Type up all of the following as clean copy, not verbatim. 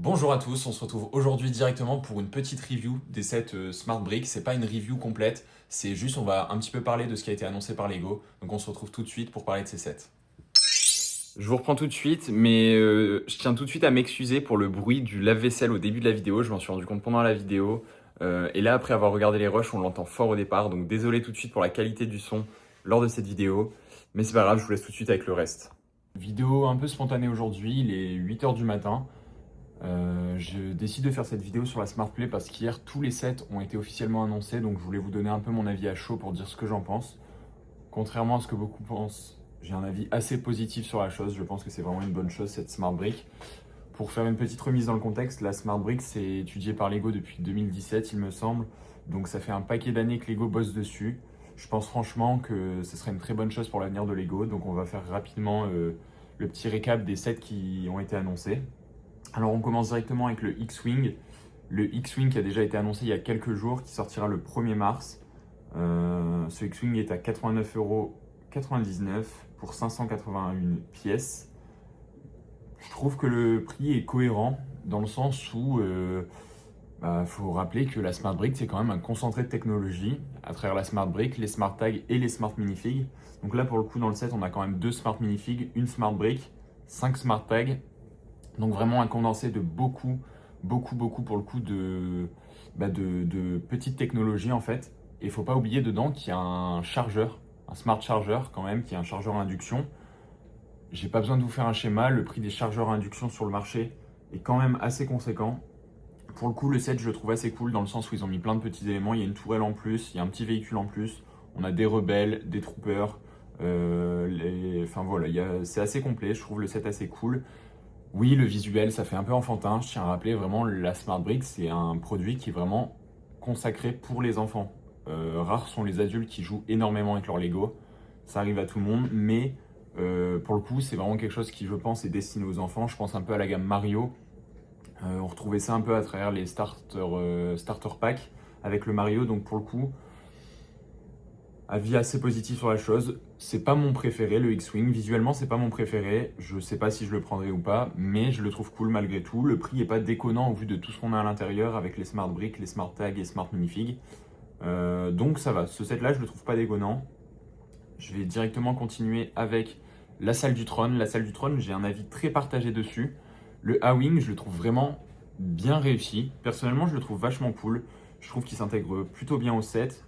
Bonjour à tous, on se retrouve aujourd'hui directement pour une petite review des sets Smart Brick. C'est pas une review complète, c'est juste on va un petit peu parler de ce qui a été annoncé par Lego. Donc on se retrouve tout de suite pour parler de ces sets. Je vous reprends tout de suite, mais je tiens tout de suite à m'excuser pour le bruit du lave-vaisselle au début de la vidéo. Je m'en suis rendu compte pendant la vidéo. Et là, après avoir regardé les rushs, on l'entend fort au départ. Donc désolé tout de suite pour la qualité du son lors de cette vidéo. Mais c'est pas grave, je vous laisse tout de suite avec le reste. Vidéo un peu spontanée aujourd'hui, il est 8h du matin. Je décide de faire cette vidéo sur la Smart Play parce qu'hier tous les sets ont été officiellement annoncés, donc je voulais vous donner un peu mon avis à chaud pour dire ce que j'en pense. Contrairement à ce que beaucoup pensent, j'ai un avis assez positif sur la chose. Je pense que c'est vraiment une bonne chose cette Smart Brick. Pour faire une petite remise dans le contexte, la Smart Brick c'est étudié par Lego depuis 2017 il me semble, donc ça fait un paquet d'années que Lego bosse dessus. Je pense franchement que ce serait une très bonne chose pour l'avenir de Lego, donc on va faire rapidement le petit récap des sets qui ont été annoncés. Alors on commence directement avec le X-Wing. Le X-Wing qui a déjà été annoncé il y a quelques jours, qui sortira le 1er mars. Ce X-Wing est à 89,99€ pour 581 pièces. Je trouve que le prix est cohérent dans le sens où faut rappeler que la Smart Brick c'est quand même un concentré de technologie à travers la Smart Brick, les Smart Tags et les Smart Minifigs. Donc là pour le coup dans le set on a quand même 2 Smart Minifigs, une Smart Brick, 5 Smart Tags. Donc vraiment un condensé de beaucoup pour le coup de petites technologies en fait. Et il ne faut pas oublier dedans qu'il y a un chargeur, un smart charger quand même, qui est un chargeur à induction. J'ai pas besoin de vous faire un schéma, le prix des chargeurs à induction sur le marché est quand même assez conséquent. Pour le coup, le set je le trouve assez cool dans le sens où ils ont mis plein de petits éléments. Il y a une tourelle en plus, il y a un petit véhicule en plus, on a des rebelles, des troopers. Enfin voilà, c'est assez complet, je trouve le set assez cool. Oui, le visuel, ça fait un peu enfantin. Je tiens à rappeler vraiment, la Smart Brick, c'est un produit qui est vraiment consacré pour les enfants. Rares sont les adultes qui jouent énormément avec leur Lego. Ça arrive à tout le monde, mais pour le coup, c'est vraiment quelque chose qui, je pense, est destiné aux enfants. Je pense un peu à la gamme Mario. On retrouvait ça un peu à travers les starter pack avec le Mario. Donc pour le coup, avis assez positif sur la chose. C'est pas mon préféré, le X-Wing. Visuellement, c'est pas mon préféré. Je sais pas si je le prendrai ou pas, mais je le trouve cool malgré tout. Le prix est pas déconnant au vu de tout ce qu'on a à l'intérieur avec les Smart Bricks, les Smart Tags et Smart Minifigs. Donc ça va. Ce set-là, je le trouve pas déconnant. Je vais directement continuer avec la salle du trône. La salle du trône, j'ai un avis très partagé dessus. Le A-Wing, je le trouve vraiment bien réussi. Personnellement, je le trouve vachement cool. Je trouve qu'il s'intègre plutôt bien au set.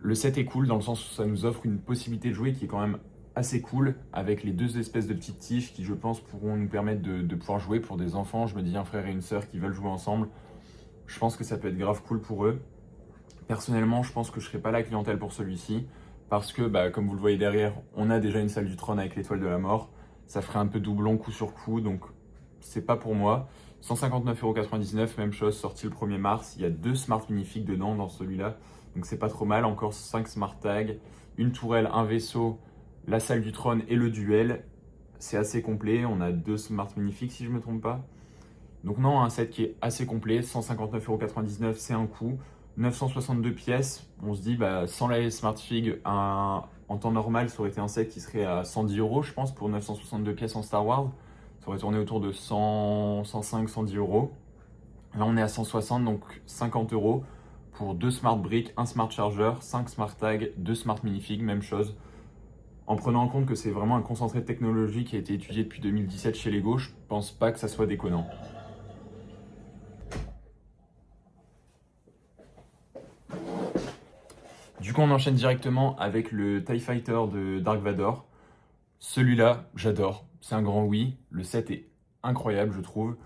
Le set est cool dans le sens où ça nous offre une possibilité de jouer qui est quand même assez cool avec les deux espèces de petites tiges qui je pense pourront nous permettre de pouvoir jouer pour des enfants. Je me dis un frère et une sœur qui veulent jouer ensemble. Je pense que ça peut être grave cool pour eux. Personnellement, je pense que je ne serai pas la clientèle pour celui-ci parce que comme vous le voyez derrière, on a déjà une salle du trône avec l'étoile de la mort. Ça ferait un peu doublon coup sur coup, donc c'est pas pour moi. 159,99€, même chose, sorti le 1er mars. Il y a 2 Smart Minifigs dedans dans celui-là. Donc c'est pas trop mal. Encore 5 Smart Tags, une tourelle, un vaisseau, la salle du trône et le duel. C'est assez complet. On a 2 Smart Minifigs si je me trompe pas. Donc non, un set qui est assez complet. 159,99€, c'est un coup. 962 pièces. On se dit, sans la Smart Fig, en temps normal, ça aurait été un set qui serait à 110€, je pense, pour 962 pièces en Star Wars. Ça aurait tourné autour de 100, 105, 110€. Là, on est à 160, donc 50€ pour 2 Smart Bricks, 1 Smart Charger, 5 Smart Tags, 2 Smart Minifigs, même chose. En prenant en compte que c'est vraiment un concentré de technologie qui a été étudié depuis 2017 chez Lego, je pense pas que ça soit déconnant. Du coup, on enchaîne directement avec le TIE Fighter de Dark Vador. Celui-là, j'adore. C'est un grand oui. Le set est incroyable, je trouve.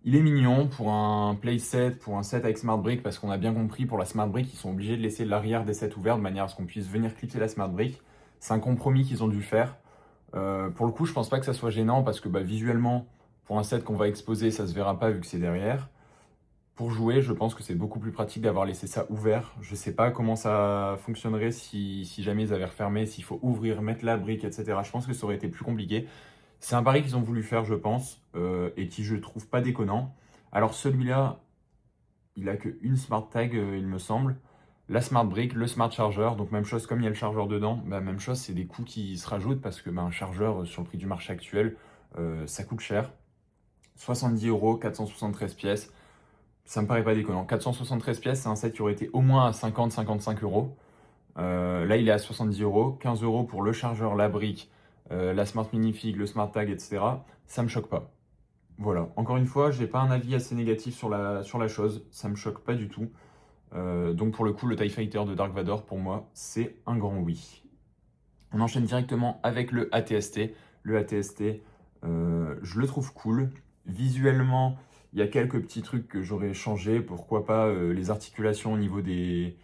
Il est mignon pour un playset, pour un set avec Smart Brick, parce qu'on a bien compris, pour la Smart Brick, ils sont obligés de laisser l'arrière des sets ouverts de manière à ce qu'on puisse venir clipser la Smart Brick. C'est un compromis qu'ils ont dû faire. Pour le coup, je pense pas que ça soit gênant, parce que visuellement, pour un set qu'on va exposer, ça se verra pas vu que c'est derrière. Pour jouer, je pense que c'est beaucoup plus pratique d'avoir laissé ça ouvert. Je sais pas comment ça fonctionnerait si jamais ils avaient refermé, s'il faut ouvrir, mettre la brique, etc. Je pense que ça aurait été plus compliqué. C'est un pari qu'ils ont voulu faire, je pense, et qui je trouve pas déconnant. Alors celui-là, il a qu'une Smart Tag, il me semble. La Smart Brick, le Smart Charger, donc même chose, comme il y a le chargeur dedans, même chose, c'est des coûts qui se rajoutent parce que un chargeur sur le prix du marché actuel, ça coûte cher. 70 euros, 473 pièces. Ça me paraît pas déconnant. 473 pièces, c'est un set qui aurait été au moins à 50-55 euros. Là, il est à 70 euros. 15 euros pour le chargeur, la brique, la Smart Minifig, le Smart Tag, etc. Ça me choque pas. Voilà. Encore une fois, j'ai pas un avis assez négatif sur la chose. Ça me choque pas du tout. Donc pour le coup, le TIE Fighter de Dark Vador, pour moi, c'est un grand oui. On enchaîne directement avec le AT-ST. Le AT-ST, je le trouve cool. Visuellement, il y a quelques petits trucs que j'aurais changé. Pourquoi pas les articulations au niveau des,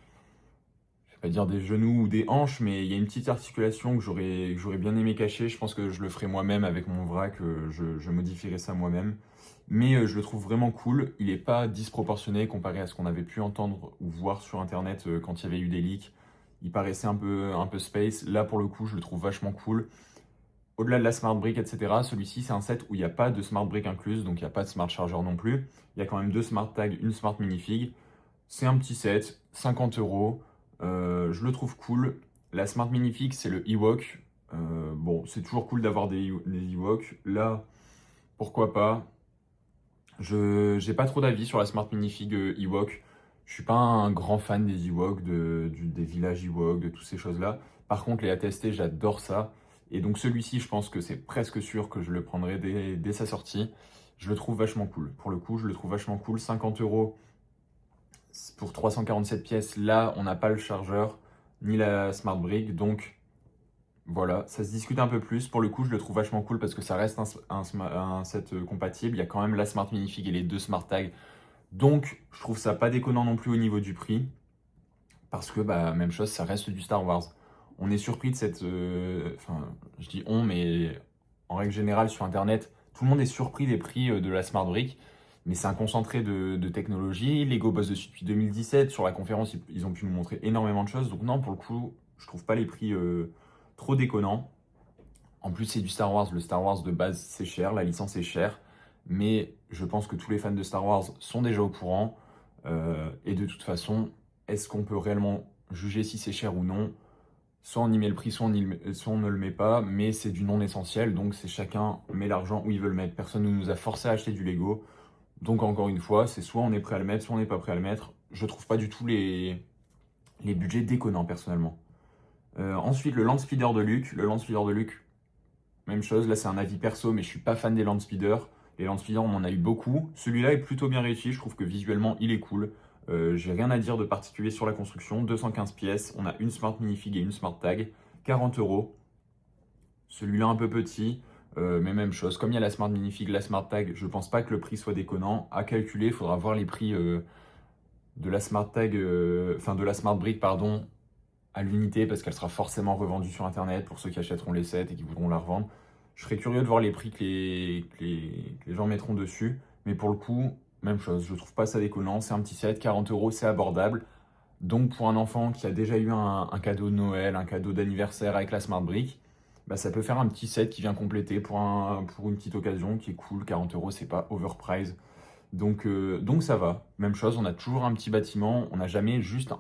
je vais pas dire des genoux ou des hanches, mais il y a une petite articulation que j'aurais bien aimé cacher. Je pense que je le ferai moi-même avec mon vrac. Je modifierai ça moi-même. Mais je le trouve vraiment cool. Il n'est pas disproportionné comparé à ce qu'on avait pu entendre ou voir sur Internet quand il y avait eu des leaks. Il paraissait un peu space. Là, pour le coup, je le trouve vachement cool. Au-delà de la Smart Brick, etc., celui-ci, c'est un set où il n'y a pas de Smart Brick incluse, donc il n'y a pas de Smart Charger non plus. Il y a quand même 2 Smart Tags, une Smart Minifig. C'est un petit set, 50 euros. Je le trouve cool. La Smart Minifig, c'est le Ewok. Bon, c'est toujours cool d'avoir des Ewoks. Là, pourquoi pas. Je n'ai pas trop d'avis sur la Smart Minifig Ewok. Je suis pas un grand fan des Ewoks, des villages Ewoks, de toutes ces choses-là. Par contre, les ATST, j'adore ça. Et donc celui-ci, je pense que c'est presque sûr que je le prendrai dès sa sortie. Je le trouve vachement cool. Pour le coup, je le trouve vachement cool. 50 euros pour 347 pièces. Là, on n'a pas le chargeur, ni la Smart Brick. Donc voilà, ça se discute un peu plus. Pour le coup, je le trouve vachement cool parce que ça reste un set compatible. Il y a quand même la Smart Minifig et les 2 Smart Tags. Donc, je trouve ça pas déconnant non plus au niveau du prix. Parce que, bah, même chose, ça reste du Star Wars. On est surpris de cette. Enfin, je dis on, mais en règle générale, sur Internet, tout le monde est surpris des prix de la Smart Brick. Mais c'est un concentré de technologie. Lego bosse dessus depuis 2017. Sur la conférence, ils ont pu nous montrer énormément de choses. Donc, non, pour le coup, je trouve pas les prix trop déconnants. En plus, c'est du Star Wars. Le Star Wars de base, c'est cher. La licence est chère. Mais je pense que tous les fans de Star Wars sont déjà au courant. Et de toute façon, est-ce qu'on peut réellement juger si c'est cher ou non? Soit on y met le prix, soit on ne le met pas, mais c'est du non essentiel, donc c'est chacun met l'argent où il veut le mettre. Personne ne nous a forcé à acheter du Lego. Donc encore une fois, c'est soit on est prêt à le mettre, soit on n'est pas prêt à le mettre. Je trouve pas du tout les budgets déconnants personnellement. Ensuite, le Landspeeder de Luke. Le Landspeeder de Luke, même chose, là c'est un avis perso, mais je suis pas fan des Landspeeder. Les Landspeeder, on en a eu beaucoup. Celui-là est plutôt bien réussi, je trouve que visuellement il est cool. J'ai rien à dire de particulier sur la construction. 215 pièces, on a une Smart Minifig et une Smart Tag. 40 euros. Celui-là un peu petit, mais même chose. Comme il y a la Smart Minifig, la Smart Tag, je pense pas que le prix soit déconnant. À calculer, il faudra voir les prix de la Smart Tag, enfin de la Smart Brick, pardon, à l'unité, parce qu'elle sera forcément revendue sur Internet pour ceux qui achèteront les sets et qui voudront la revendre. Je serais curieux de voir les prix que les gens mettront dessus. Mais pour le coup, même chose, je trouve pas ça déconnant. C'est un petit set, 40 euros, c'est abordable. Donc pour un enfant qui a déjà eu un cadeau de Noël, un cadeau d'anniversaire avec la Smart Brick, bah, ça peut faire un petit set qui vient compléter pour une petite occasion qui est cool. 40 euros, c'est pas overprice. Donc ça va. Même chose, on a toujours un petit bâtiment, on n'a jamais juste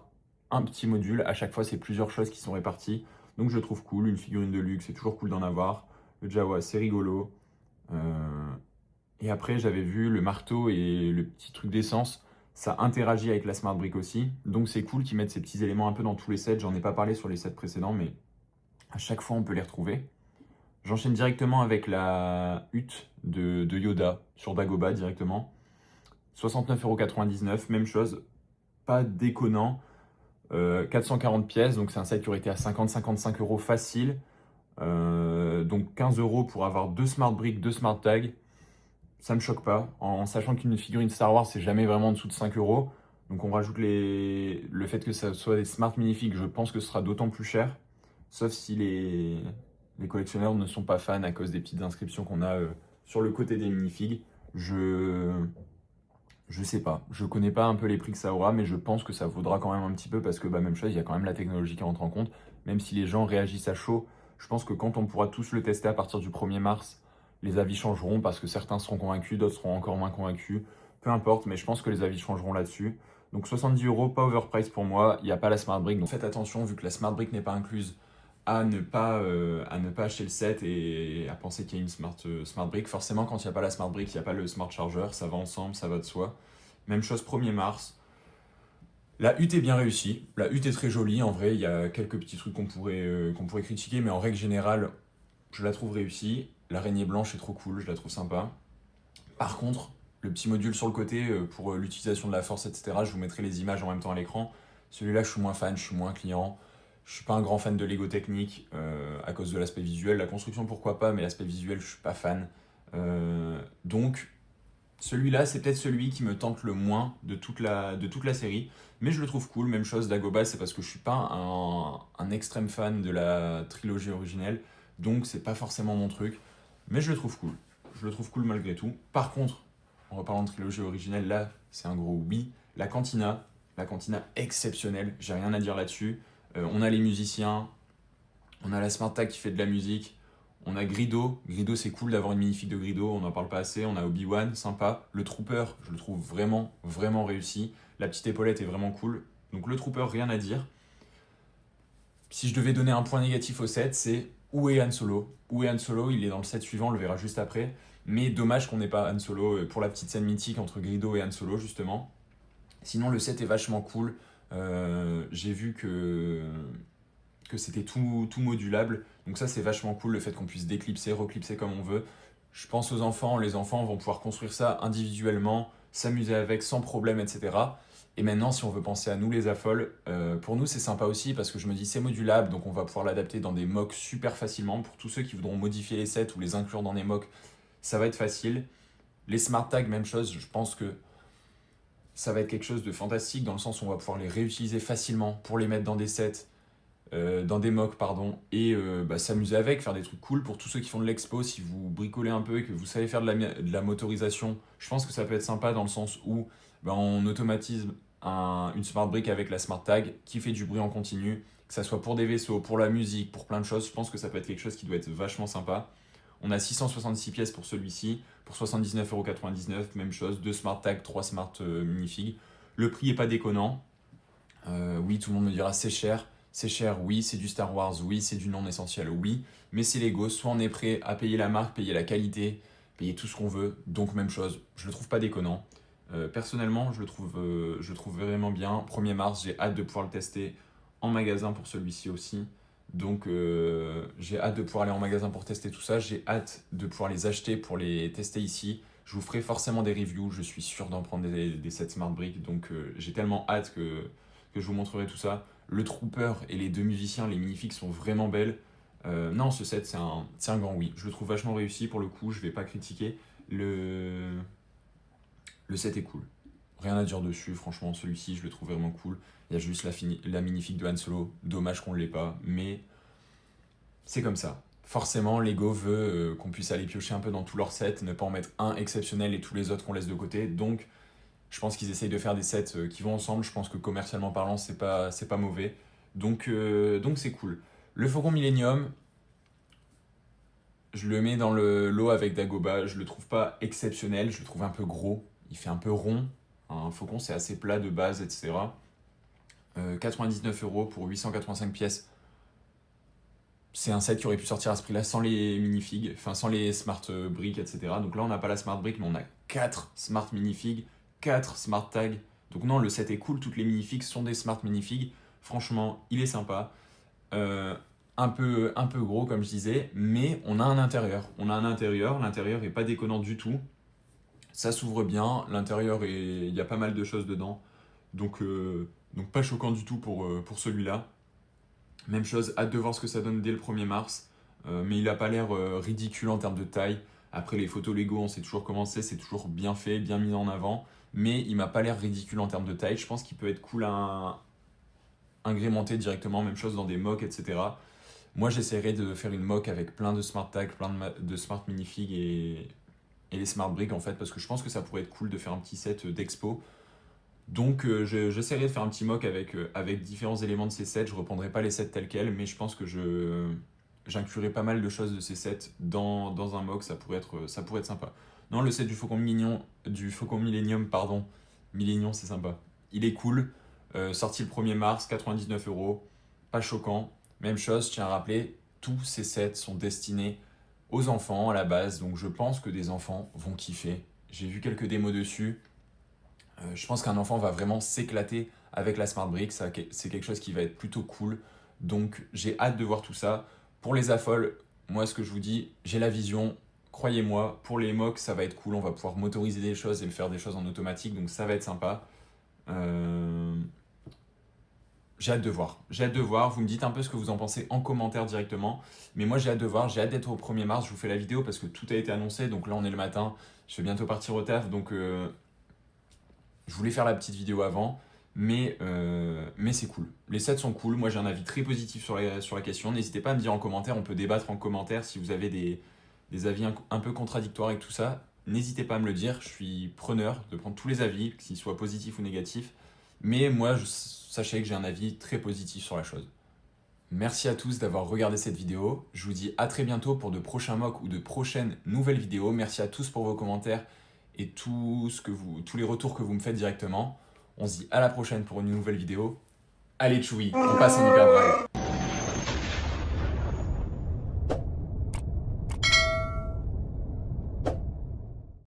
un petit module. À chaque fois, c'est plusieurs choses qui sont réparties. Donc je trouve cool. Une figurine de luxe, c'est toujours cool d'en avoir. Le Jawa, c'est rigolo. Et après, j'avais vu le marteau et le petit truc d'essence. Ça interagit avec la Smart Brick aussi. Donc c'est cool qu'ils mettent ces petits éléments un peu dans tous les sets. J'en ai pas parlé sur les sets précédents, mais à chaque fois, on peut les retrouver. J'enchaîne directement avec la hutte de Yoda sur Dagobah directement. 69,99 €, même chose, pas déconnant. 440 pièces, donc c'est un set qui aurait été à 50-55 € facile. Donc 15 € pour avoir 2 Smart Brick, 2 Smart Tag. Ça me choque pas, en sachant qu'une figurine Star Wars, c'est jamais vraiment en dessous de 5 €. Donc on rajoute le fait que ça soit des Smart Minifigs, je pense que ce sera d'autant plus cher. Sauf si les collectionneurs ne sont pas fans à cause des petites inscriptions qu'on a sur le côté des minifigs. Je sais pas, je connais pas un peu les prix que ça aura, mais je pense que ça vaudra quand même un petit peu parce que bah, même chose, il y a quand même la technologie qui rentre en compte. Même si les gens réagissent à chaud, je pense que quand on pourra tous le tester à partir du 1er mars, les avis changeront parce que certains seront convaincus, d'autres seront encore moins convaincus. Peu importe, mais je pense que les avis changeront là-dessus. Donc 70 €, pas overprice pour moi, il n'y a pas la Smart Brick, donc faites attention vu que la Smart Brick n'est pas incluse à ne pas acheter le set et à penser qu'il y a une smart brick. Forcément, quand il n'y a pas la smart brick, il n'y a pas le smart charger, ça va ensemble, ça va de soi. Même chose 1er mars. La hutte est bien réussie, la hutte est très jolie, en vrai, il y a quelques petits trucs qu'on pourrait critiquer, mais en règle générale, je la trouve réussie. L'araignée blanche est trop cool, je la trouve sympa. Par contre, le petit module sur le côté pour l'utilisation de la force, etc., je vous mettrai les images en même temps à l'écran. Celui-là, je suis moins fan, je suis moins client. Je suis pas un grand fan de Lego technique à cause de l'aspect visuel. La construction, pourquoi pas, mais l'aspect visuel, je suis pas fan. Donc, celui-là, c'est peut-être celui qui me tente le moins de toute la série. Mais je le trouve cool. Même chose, Dagobah, c'est parce que je suis pas un extrême fan de la trilogie originelle. Donc, c'est pas forcément mon truc. Mais je le trouve cool. Je le trouve cool malgré tout. Par contre, en reparlant de trilogie originelle, là, c'est un gros oui. La cantina exceptionnelle. J'ai rien à dire là-dessus. On a les musiciens. On a la Smart Tag qui fait de la musique. On a Grido. Grido, c'est cool d'avoir une minifig de Grido, on n'en parle pas assez. On a Obi-Wan, sympa. Le Trooper, je le trouve vraiment, vraiment réussi. La petite épaulette est vraiment cool. Donc le Trooper, rien à dire. Si je devais donner un point négatif au set, c'est où est Han Solo. Où est Han Solo? Il est dans le set suivant, on le verra juste après. Mais dommage qu'on n'ait pas Han Solo pour la petite scène mythique entre Grido et Han Solo, justement. Sinon, le set est vachement cool. J'ai vu que c'était tout modulable. Donc ça, c'est vachement cool, le fait qu'on puisse déclipser, reclipser comme on veut. Je pense aux enfants, les enfants vont pouvoir construire ça individuellement, s'amuser avec sans problème, etc. Et maintenant, si on veut penser à nous les affoles, pour nous c'est sympa aussi parce que je me dis c'est modulable, donc on va pouvoir l'adapter dans des mocks super facilement. Pour tous ceux qui voudront modifier les sets ou les inclure dans des mocks, ça va être facile. Les smart tags, même chose, je pense que ça va être quelque chose de fantastique dans le sens où on va pouvoir les réutiliser facilement pour les mettre dans des sets, dans des mocks, pardon, et s'amuser avec, faire des trucs cool pour tous ceux qui font de l'expo. Si vous bricolez un peu et que vous savez faire de la motorisation, je pense que ça peut être sympa dans le sens où on automatise une smart brick avec la smart tag qui fait du bruit en continu, que ça soit pour des vaisseaux, pour la musique, pour plein de choses. Je pense que ça peut être quelque chose qui doit être vachement sympa. On a 666 pièces pour celui-ci, pour 79,99€, même chose, 2 smart tags, 3 smart minifigs. Le prix est pas déconnant. Oui, tout le monde me dira c'est cher. C'est cher, oui, c'est du Star Wars, oui, c'est du non essentiel, oui, mais c'est Lego, soit on est prêt à payer la marque, payer la qualité, payer tout ce qu'on veut, donc même chose, je le trouve pas déconnant. Personnellement, je le trouve vraiment bien. 1er mars, j'ai hâte de pouvoir le tester en magasin pour celui-ci aussi. Donc j'ai hâte de pouvoir aller en magasin pour tester tout ça, j'ai hâte de pouvoir les acheter pour les tester ici. Je vous ferai forcément des reviews, je suis sûr d'en prendre des sets Smart Brick, donc j'ai tellement hâte que je vous montrerai tout ça. Le Trooper et les deux musiciens, les minifigs sont vraiment belles. Non, ce set, c'est un grand oui. Je le trouve vachement réussi pour le coup, je vais pas critiquer. Le set est cool. Rien à dire dessus, franchement, celui-ci, je le trouve vraiment cool. Il y a juste la minifig de Han Solo. Dommage qu'on ne l'ait pas, mais c'est comme ça. Forcément, Lego veut qu'on puisse aller piocher un peu dans tous leurs sets, ne pas en mettre un exceptionnel et tous les autres qu'on laisse de côté. Donc, je pense qu'ils essayent de faire des sets qui vont ensemble. Je pense que commercialement parlant, c'est pas mauvais. Donc c'est cool. Le Faucon Millennium, je le mets dans le lot avec Dagobah. Je le trouve pas exceptionnel. Je le trouve un peu gros. Il fait un peu rond. Un faucon, c'est assez plat de base, etc. 99€ pour 885 pièces. C'est un set qui aurait pu sortir à ce prix-là sans les minifigs, enfin sans les smart bricks, etc. Donc là, on n'a pas la smart brick, mais on a 4 smart minifigs, 4 smart tags. Donc non, le set est cool, toutes les minifigs sont des smart minifigs. Franchement, il est sympa. Un peu gros, comme je disais, mais on a un intérieur. L'intérieur est pas déconnant du tout. Ça s'ouvre bien, l'intérieur, il y a pas mal de choses dedans. Donc pas choquant du tout pour celui-là. Même chose, hâte de voir ce que ça donne dès le 1er mars. Mais il n'a pas l'air ridicule en termes de taille. Après, les photos Lego, on sait toujours comment c'est toujours bien fait, bien mis en avant. Mais il m'a pas l'air ridicule en termes de taille. Je pense qu'il peut être cool à agrémenter directement, même chose dans des mocks, etc. Moi, j'essaierai de faire une mock avec plein de smart tags, plein de smart minifigs et les smart bricks, en fait, parce que je pense que ça pourrait être cool de faire un petit set d'expo. Donc j'essaierai de faire un petit mock avec différents éléments de ces sets. Je ne reprendrai pas les sets tels quels, mais je pense que j'inclurai pas mal de choses de ces sets dans un mock. Ça pourrait être sympa. Non, le set du Faucon Millennium, pardon. Millennium, c'est sympa. Il est cool. Sorti le 1er mars, 99€. Pas choquant. Même chose, je tiens à rappeler, tous ces sets sont destinés aux enfants à la base, donc je pense que des enfants vont kiffer. J'ai vu quelques démos dessus. Je pense qu'un enfant va vraiment s'éclater avec la Smart Brick. C'est quelque chose qui va être plutôt cool. Donc j'ai hâte de voir tout ça. Pour les affoles, moi ce que je vous dis, j'ai la vision. Croyez-moi, pour les mocks, ça va être cool. On va pouvoir motoriser des choses et me faire des choses en automatique. Donc ça va être sympa. Euh, J'ai hâte de voir. J'ai hâte de voir. Vous me dites un peu ce que vous en pensez en commentaire directement. Mais moi, j'ai hâte de voir. J'ai hâte d'être au 1er mars. Je vous fais la vidéo parce que tout a été annoncé. Donc là, on est le matin. Je vais bientôt partir au taf. Donc je voulais faire la petite vidéo avant. Mais c'est cool. Les sets sont cool. Moi, j'ai un avis très positif sur la question. N'hésitez pas à me dire en commentaire. On peut débattre en commentaire si vous avez des avis un peu contradictoires avec tout ça. N'hésitez pas à me le dire. Je suis preneur de prendre tous les avis, qu'ils soient positifs ou négatifs. Mais moi, sachez que j'ai un avis très positif sur la chose. Merci à tous d'avoir regardé cette vidéo. Je vous dis à très bientôt pour de prochains mocks ou de prochaines nouvelles vidéos. Merci à tous pour vos commentaires et tous les retours que vous me faites directement. On se dit à la prochaine pour une nouvelle vidéo. Allez Chewie, on passe en hyperdrive.